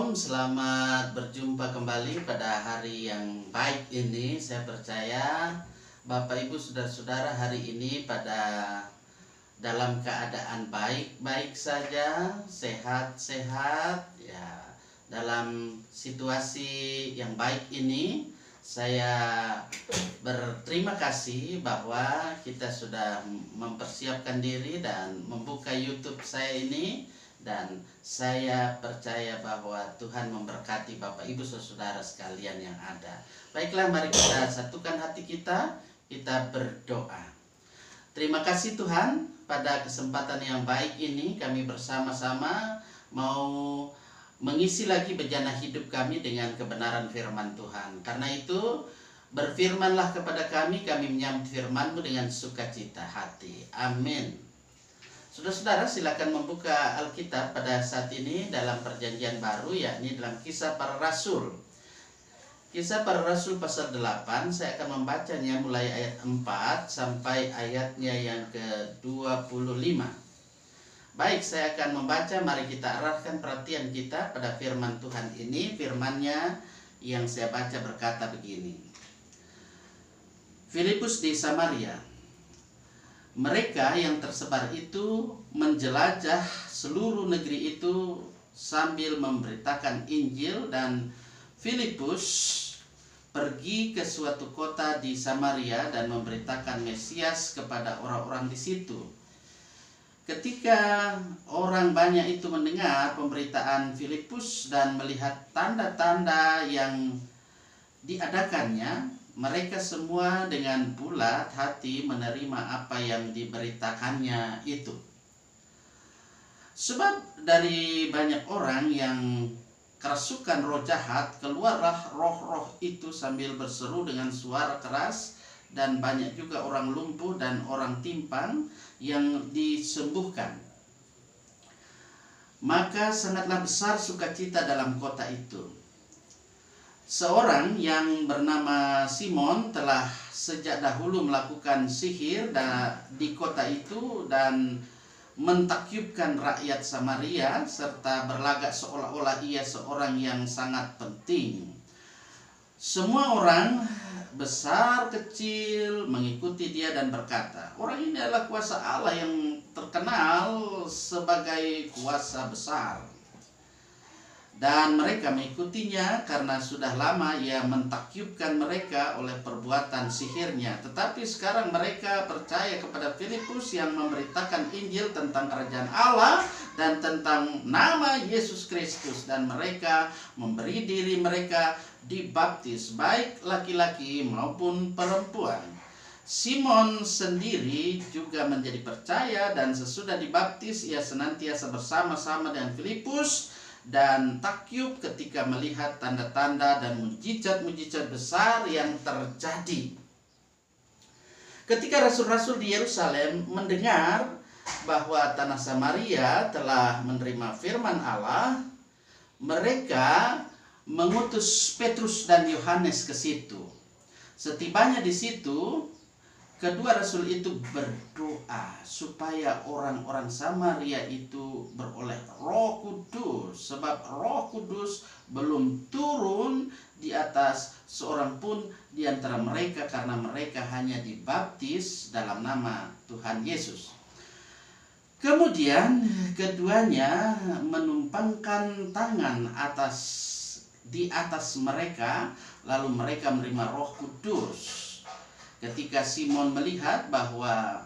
Shalom, selamat berjumpa kembali pada hari yang baik ini. Saya percaya Bapak Ibu Saudara-saudara hari ini dalam keadaan baik-baik saja, sehat-sehat ya. Dalam situasi yang baik ini saya berterima kasih bahwa kita sudah mempersiapkan diri dan membuka YouTube saya ini. Dan saya percaya bahwa Tuhan memberkati Bapak Ibu Saudara sekalian yang ada. Baiklah, mari kita satukan hati kita berdoa. Terima kasih Tuhan, pada kesempatan yang baik ini kami bersama-sama mau mengisi lagi bejana hidup kami dengan kebenaran firman Tuhan. Karena itu berfirmanlah kepada kami menyambut firman-Mu dengan sukacita hati. Amin. Saudara-saudara, silakan membuka Alkitab pada saat ini dalam perjanjian baru, yakni dalam Kisah Para Rasul. Kisah Para Rasul pasal 8, saya akan membacanya mulai ayat 4 sampai ayatnya yang ke-25. Baik, saya akan membaca, mari kita arahkan perhatian kita pada firman Tuhan ini. Firman-Nya yang saya baca berkata begini. Filipus di Samaria. Mereka yang tersebar itu menjelajah seluruh negeri itu sambil memberitakan Injil, dan Filipus pergi ke suatu kota di Samaria dan memberitakan Mesias kepada orang-orang di situ. Ketika orang banyak itu mendengar pemberitaan Filipus dan melihat tanda-tanda yang diadakannya, mereka semua dengan bulat hati menerima apa yang diberitakannya itu. Sebab dari banyak orang yang kerasukan roh jahat, keluarlah roh-roh itu sambil berseru dengan suara keras, dan banyak juga orang lumpuh dan orang timpang yang disembuhkan. Maka sangatlah besar sukacita dalam kota itu. Seorang yang bernama Simon telah sejak dahulu melakukan sihir di kota itu dan mentakyubkan rakyat Samaria, serta berlagak seolah-olah ia seorang yang sangat penting. Semua orang besar kecil mengikuti dia dan berkata, orang ini adalah kuasa Allah yang terkenal sebagai kuasa besar. Dan mereka mengikutinya karena sudah lama ia mentakyubkan mereka oleh perbuatan sihirnya. Tetapi sekarang mereka percaya kepada Filipus yang memberitakan Injil tentang kerajaan Allah dan tentang nama Yesus Kristus. Dan mereka memberi diri mereka dibaptis, baik laki-laki maupun perempuan. Simon sendiri juga menjadi percaya, dan sesudah dibaptis ia senantiasa bersama-sama dengan Filipus dan takyub ketika melihat tanda-tanda dan mujizat-mujizat besar yang terjadi. Ketika rasul-rasul di Yerusalem mendengar bahwa tanah Samaria telah menerima firman Allah, mereka mengutus Petrus dan Yohanes ke situ. Setibanya di situ, kedua rasul itu berdoa supaya orang-orang Samaria itu beroleh Roh Kudus, sebab Roh Kudus belum turun di atas seorang pun di antara mereka, karena mereka hanya dibaptis dalam nama Tuhan Yesus. Kemudian keduanya menumpangkan tangan di atas mereka, lalu mereka menerima Roh Kudus. Ketika Simon melihat bahwa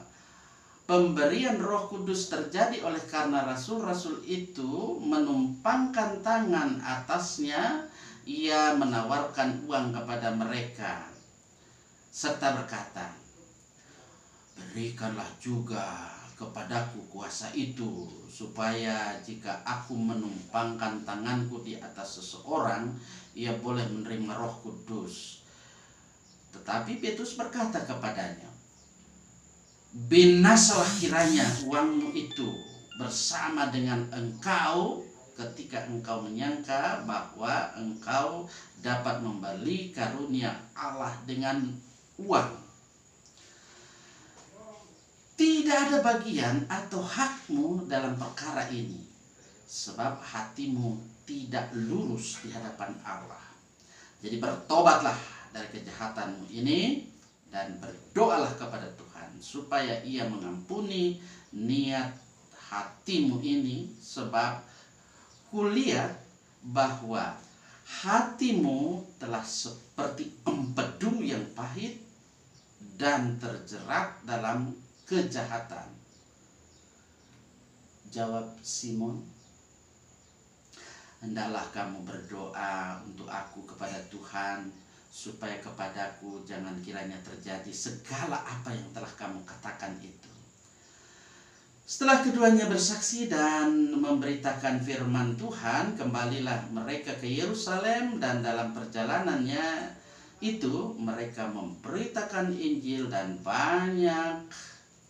pemberian Roh Kudus terjadi oleh karena rasul-rasul itu menumpangkan tangan atasnya, ia menawarkan uang kepada mereka serta berkata, berikanlah juga kepadaku kuasa itu, supaya jika aku menumpangkan tanganku di atas seseorang, ia boleh menerima Roh Kudus. Tetapi Petrus berkata kepadanya, binasalah kiranya uangmu itu bersama dengan engkau ketika engkau menyangka bahwa engkau dapat membeli karunia Allah dengan uang. Tidak ada bagian atau hakmu dalam perkara ini, sebab hatimu tidak lurus di hadapan Allah. Jadi bertobatlah dari kejahatanmu ini dan berdoalah kepada Tuhan supaya Ia mengampuni niat hatimu ini, sebab kulihat bahwa hatimu telah seperti empedu yang pahit dan terjerat dalam kejahatan. Jawab Simon, hendaklah kamu berdoa untuk aku kepada Tuhan, supaya kepadaku jangan kiranya terjadi segala apa yang telah kamu katakan itu. Setelah keduanya bersaksi dan memberitakan firman Tuhan, kembalilah mereka ke Yerusalem, dan dalam perjalanannya itu mereka memberitakan Injil dan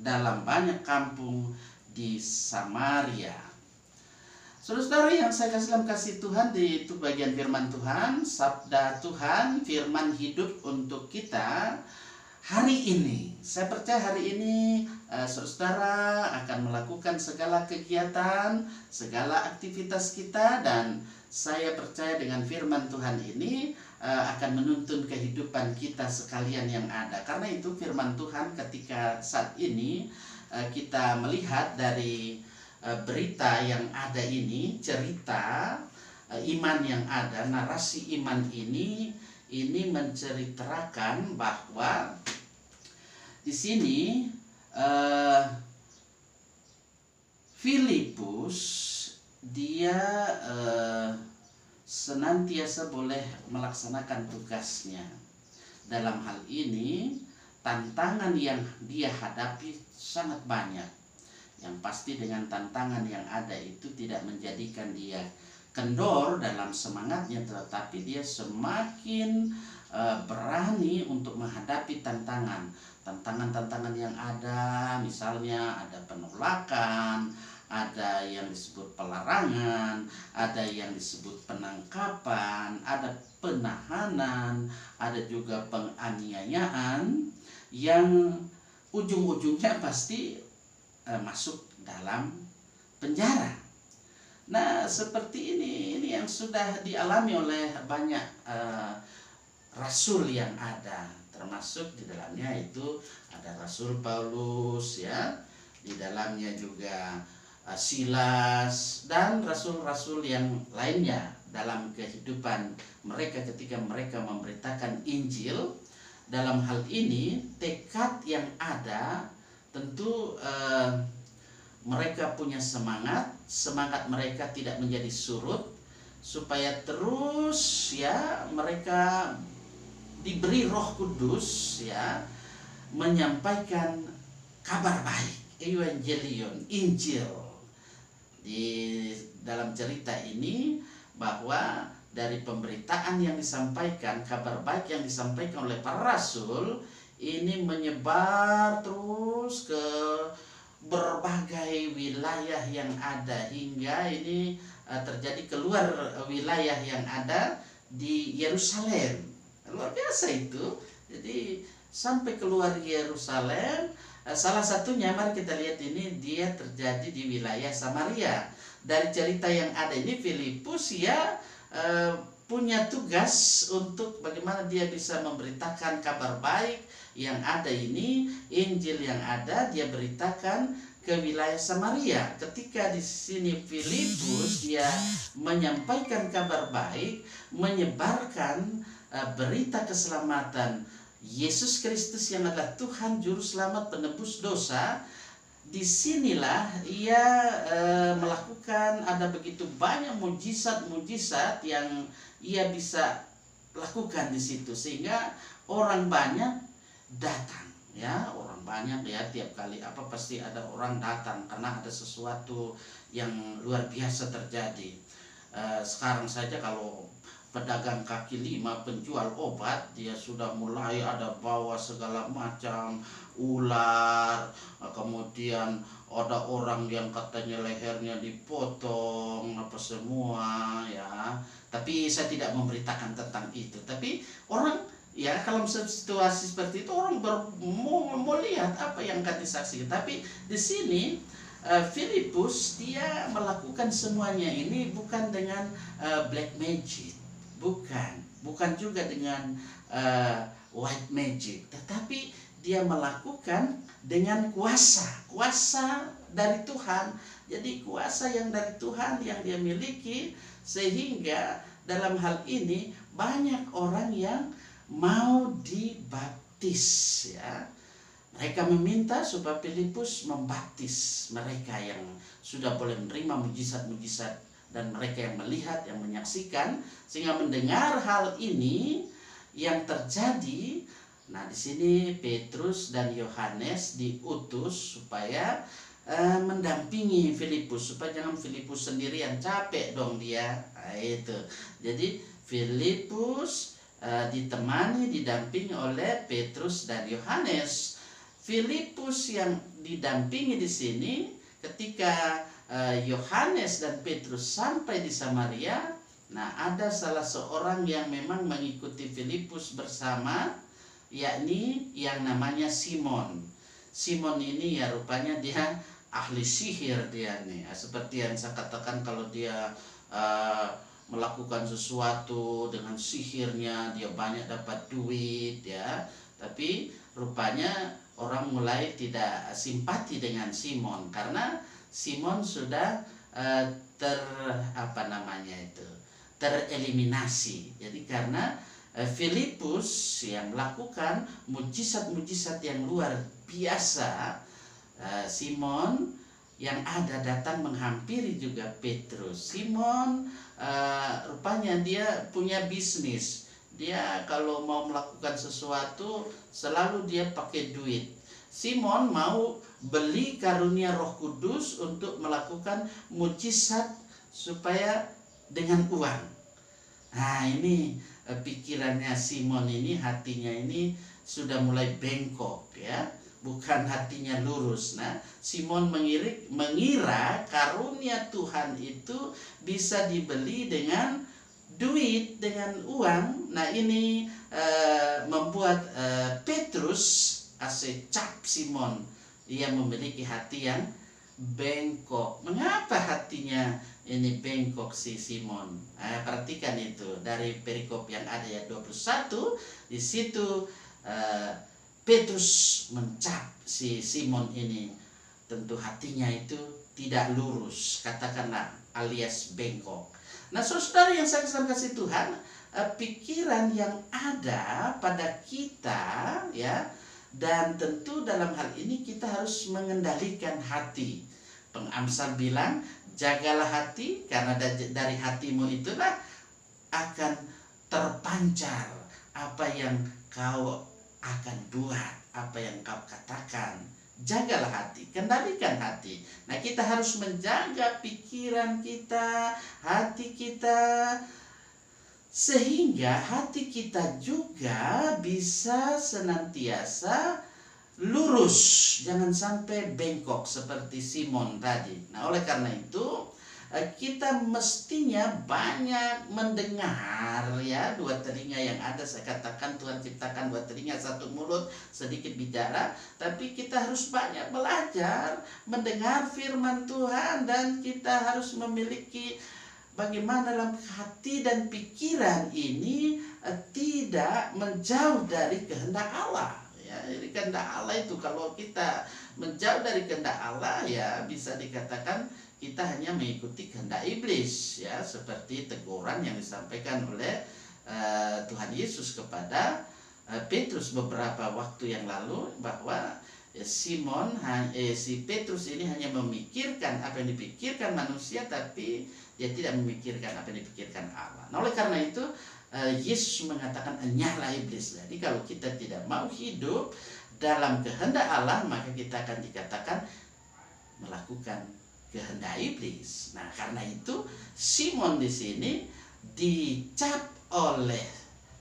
dalam banyak kampung di Samaria. Saudara yang saya kasih dalam kasih Tuhan, di itu bagian firman Tuhan, sabda Tuhan, firman hidup untuk kita hari ini. Saya percaya hari ini saudara akan melakukan segala kegiatan, segala aktivitas kita, dan saya percaya dengan firman Tuhan ini akan menuntun kehidupan kita sekalian yang ada. Karena itu firman Tuhan ketika saat ini kita melihat dari berita yang ada ini, cerita iman yang ada, narasi iman ini menceritakan bahwa di sini Filipus dia senantiasa boleh melaksanakan tugasnya. Dalam hal ini tantangan yang dia hadapi sangat banyak. Yang pasti dengan tantangan yang ada itu tidak menjadikan dia kendor dalam semangatnya, tetapi dia semakin berani untuk menghadapi tantangan yang ada. Misalnya ada penolakan, ada yang disebut pelarangan, ada yang disebut penangkapan, ada penahanan, ada juga penganiayaan yang ujung-ujungnya pasti masuk dalam penjara. Nah, seperti ini yang sudah dialami oleh banyak rasul yang ada, termasuk di dalamnya itu ada Rasul Paulus, ya, di dalamnya juga Silas dan rasul-rasul yang lainnya dalam kehidupan mereka ketika mereka memberitakan Injil. Dalam hal ini tekad yang ada tentu mereka punya semangat mereka tidak menjadi surut, supaya terus ya mereka diberi Roh Kudus ya menyampaikan kabar baik, evangelion, Injil. Di dalam cerita ini bahwa dari pemberitaan yang disampaikan, kabar baik yang disampaikan oleh para rasul ini menyebar terus ke berbagai wilayah yang ada, hingga ini terjadi keluar wilayah yang ada di Yerusalem. Luar biasa itu. Jadi sampai keluar Yerusalem, salah satunya mari kita lihat ini, dia terjadi di wilayah Samaria. Dari cerita yang ada ini, Filipus ya punya tugas untuk bagaimana dia bisa memberitakan kabar baik yang ada ini, Injil yang ada dia beritakan ke wilayah Samaria. Ketika di sini Filipus dia menyampaikan kabar baik, menyebarkan berita keselamatan Yesus Kristus yang adalah Tuhan Juru Selamat penebus dosa. Disinilah ia melakukan ada begitu banyak mujizat-mujizat yang ia bisa lakukan di situ, sehingga orang banyak datang, ya, orang banyak ya, tiap kali pasti ada orang datang karena ada sesuatu yang luar biasa terjadi. Sekarang saja kalau pedagang kaki lima, penjual obat, dia sudah mulai ada bawa segala macam ular, kemudian ada orang yang katanya lehernya dipotong apa semua ya. Tapi saya tidak memberitakan tentang itu. Tapi orang ya kalau situasi seperti itu orang mau lihat apa yang akan disaksikan. Tapi di sini Filipus dia melakukan semuanya ini bukan dengan black magic, bukan juga dengan white magic, tetapi dia melakukan dengan kuasa dari Tuhan. Jadi kuasa yang dari Tuhan yang dia miliki, sehingga dalam hal ini banyak orang yang mau dibaptis, ya. Mereka meminta supaya Filipus membaptis mereka yang sudah boleh menerima mujizat-mujizat, dan mereka yang melihat, yang menyaksikan, sehingga mendengar hal ini yang terjadi. Nah, di sini Petrus dan Yohanes diutus supaya mendampingi Filipus, supaya jangan Filipus sendirian, capek dong dia. Nah, itu. Jadi Filipus didampingi oleh Petrus dan Yohanes. Filipus yang didampingi di sini ketika Yohanes dan Petrus sampai di Samaria. Nah, ada salah seorang yang memang mengikuti Filipus bersama, yakni yang namanya Simon. Simon ini ya rupanya dia ahli sihir dia nih. Seperti yang saya katakan, kalau dia melakukan sesuatu dengan sihirnya dia banyak dapat duit, ya. Tapi rupanya orang mulai tidak simpati dengan Simon karena Simon sudah tereliminasi. Jadi karena Filipus yang melakukan mujizat-mujizat yang luar biasa, Simon yang ada datang menghampiri juga Petrus. Simon rupanya dia punya bisnis. Dia kalau mau melakukan sesuatu selalu dia pakai duit. Simon mau beli karunia Roh Kudus untuk melakukan mujizat supaya dengan uang. Nah, ini pikirannya Simon ini, hatinya ini sudah mulai bengkok, ya. Bukan hatinya lurus. Nah, Simon mengira karunia Tuhan itu bisa dibeli dengan duit, dengan uang. Nah, ini membuat Petrus cap Simon. Ia memiliki hati yang bengkok. Mengapa hatinya ini bengkok si Simon? Perhatikan itu dari perikop yang ada ya 21. Di situ Petrus mencap si Simon ini. Tentu hatinya itu tidak lurus, katakanlah, alias bengkok. Nah, saudara yang saya kasih Tuhan, pikiran yang ada pada kita, ya, dan tentu dalam hal ini kita harus mengendalikan hati. Pengamsal bilang, jagalah hati, karena dari hatimu itulah akan terpancar apa yang kau akan buat, apa yang kau katakan. Jagalah hati, kendalikan hati. Nah, kita harus menjaga pikiran kita, hati kita, sehingga hati kita juga bisa senantiasa lurus, jangan sampai bengkok seperti Simon tadi. Nah, oleh karena itu kita mestinya banyak mendengar, ya. Dua telinga yang ada, saya katakan Tuhan ciptakan dua telinga, satu mulut, sedikit bicara. Tapi kita harus banyak belajar mendengar firman Tuhan, dan kita harus memiliki bagaimana dalam hati dan pikiran ini tidak menjauh dari kehendak Allah. Ya, jadi kehendak Allah itu, kalau kita menjauh dari kehendak Allah, ya bisa dikatakan kita hanya mengikuti kehendak iblis, ya, seperti teguran yang disampaikan oleh Tuhan Yesus kepada Petrus beberapa waktu yang lalu, bahwa si Petrus ini hanya memikirkan apa yang dipikirkan manusia, tapi dia tidak memikirkan apa yang dipikirkan Allah. Nah, oleh karena itu Yesus mengatakan, enyahlah iblis. Jadi kalau kita tidak mau hidup dalam kehendak Allah, maka kita akan dikatakan melakukan kehendak iblis. Nah, karena itu Simon di sini dicap oleh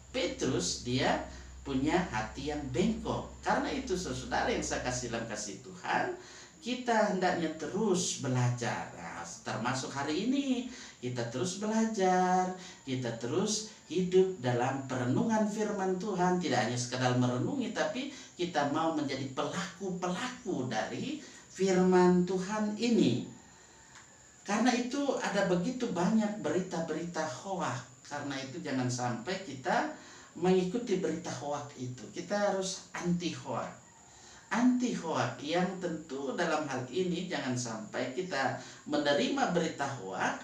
Petrus, dia punya hati yang bengkok. Karena itu saudara yang saya kasih dalam kasih Tuhan, kita hendaknya terus belajar. Nah, termasuk hari ini kita terus belajar, kita terus hidup dalam perenungan firman Tuhan. Tidak hanya sekadar merenungi, tapi kita mau menjadi pelaku-pelaku dari firman Tuhan ini. Karena itu ada begitu banyak berita-berita hoak. Karena itu jangan sampai kita mengikuti berita hoak itu. Kita harus anti hoak. Anti hoak yang tentu dalam hal ini jangan sampai kita menerima berita hoak.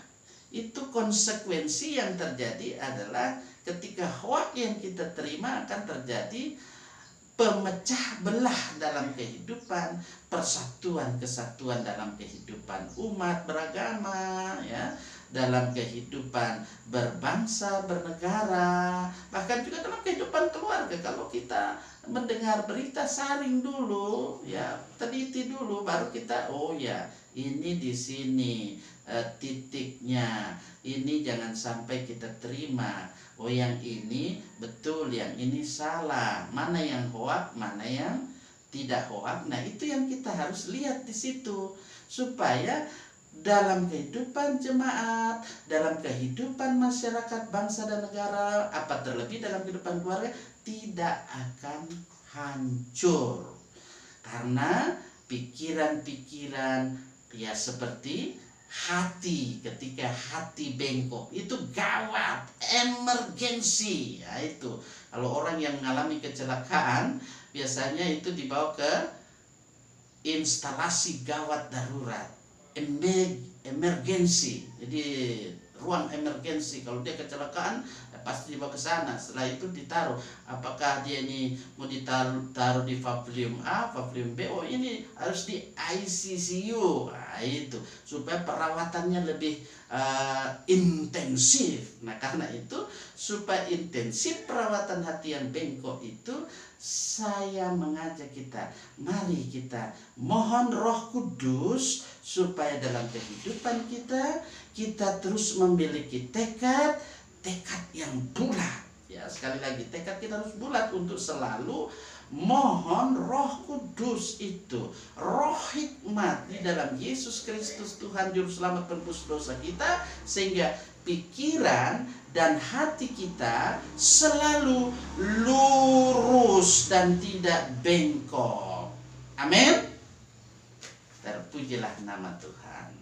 Itu konsekuensi yang terjadi adalah ketika hoak yang kita terima akan terjadi pemecah belah dalam kehidupan, persatuan kesatuan dalam kehidupan umat beragama, ya, dalam kehidupan berbangsa bernegara, bahkan juga dalam kehidupan keluarga. Kalau kita mendengar berita, saring dulu, ya, teliti dulu, baru kita, oh ya, ini di sini titiknya, ini jangan sampai kita terima. Oh, yang ini betul, yang ini salah. Mana yang hoak, mana yang tidak hoak. Nah, itu yang kita harus lihat di situ, supaya dalam kehidupan jemaat, dalam kehidupan masyarakat, bangsa dan negara, apa terlebih dalam kehidupan keluarga, tidak akan hancur. Karena pikiran-pikiran, ya, seperti hati, ketika hati bengkok itu gawat, emergensi. Ya, itu kalau orang yang mengalami kecelakaan biasanya itu dibawa ke instalasi gawat darurat, emergensi. Jadi ruang emergensi. Kalau dia kecelakaan, pasti dibawa ke sana. Setelah itu ditaruh, apakah dia ini mau ditaruh di pavilion A, pavilion B, oh ini harus di ICCU. Nah, itu supaya perawatannya lebih intensif. Nah, karena itu supaya intensif perawatan hati yang bengkok itu, saya mengajak kita, mari kita mohon Roh Kudus supaya dalam kehidupan kita terus memiliki tekad yang bulat. Ya, sekali lagi, tekad kita harus bulat untuk selalu mohon Roh Kudus itu, Roh hikmat di dalam Yesus Kristus Tuhan Juru Selamat penebus dosa kita, sehingga pikiran dan hati kita selalu lurus dan tidak bengkok. Amin. Terpujilah nama Tuhan.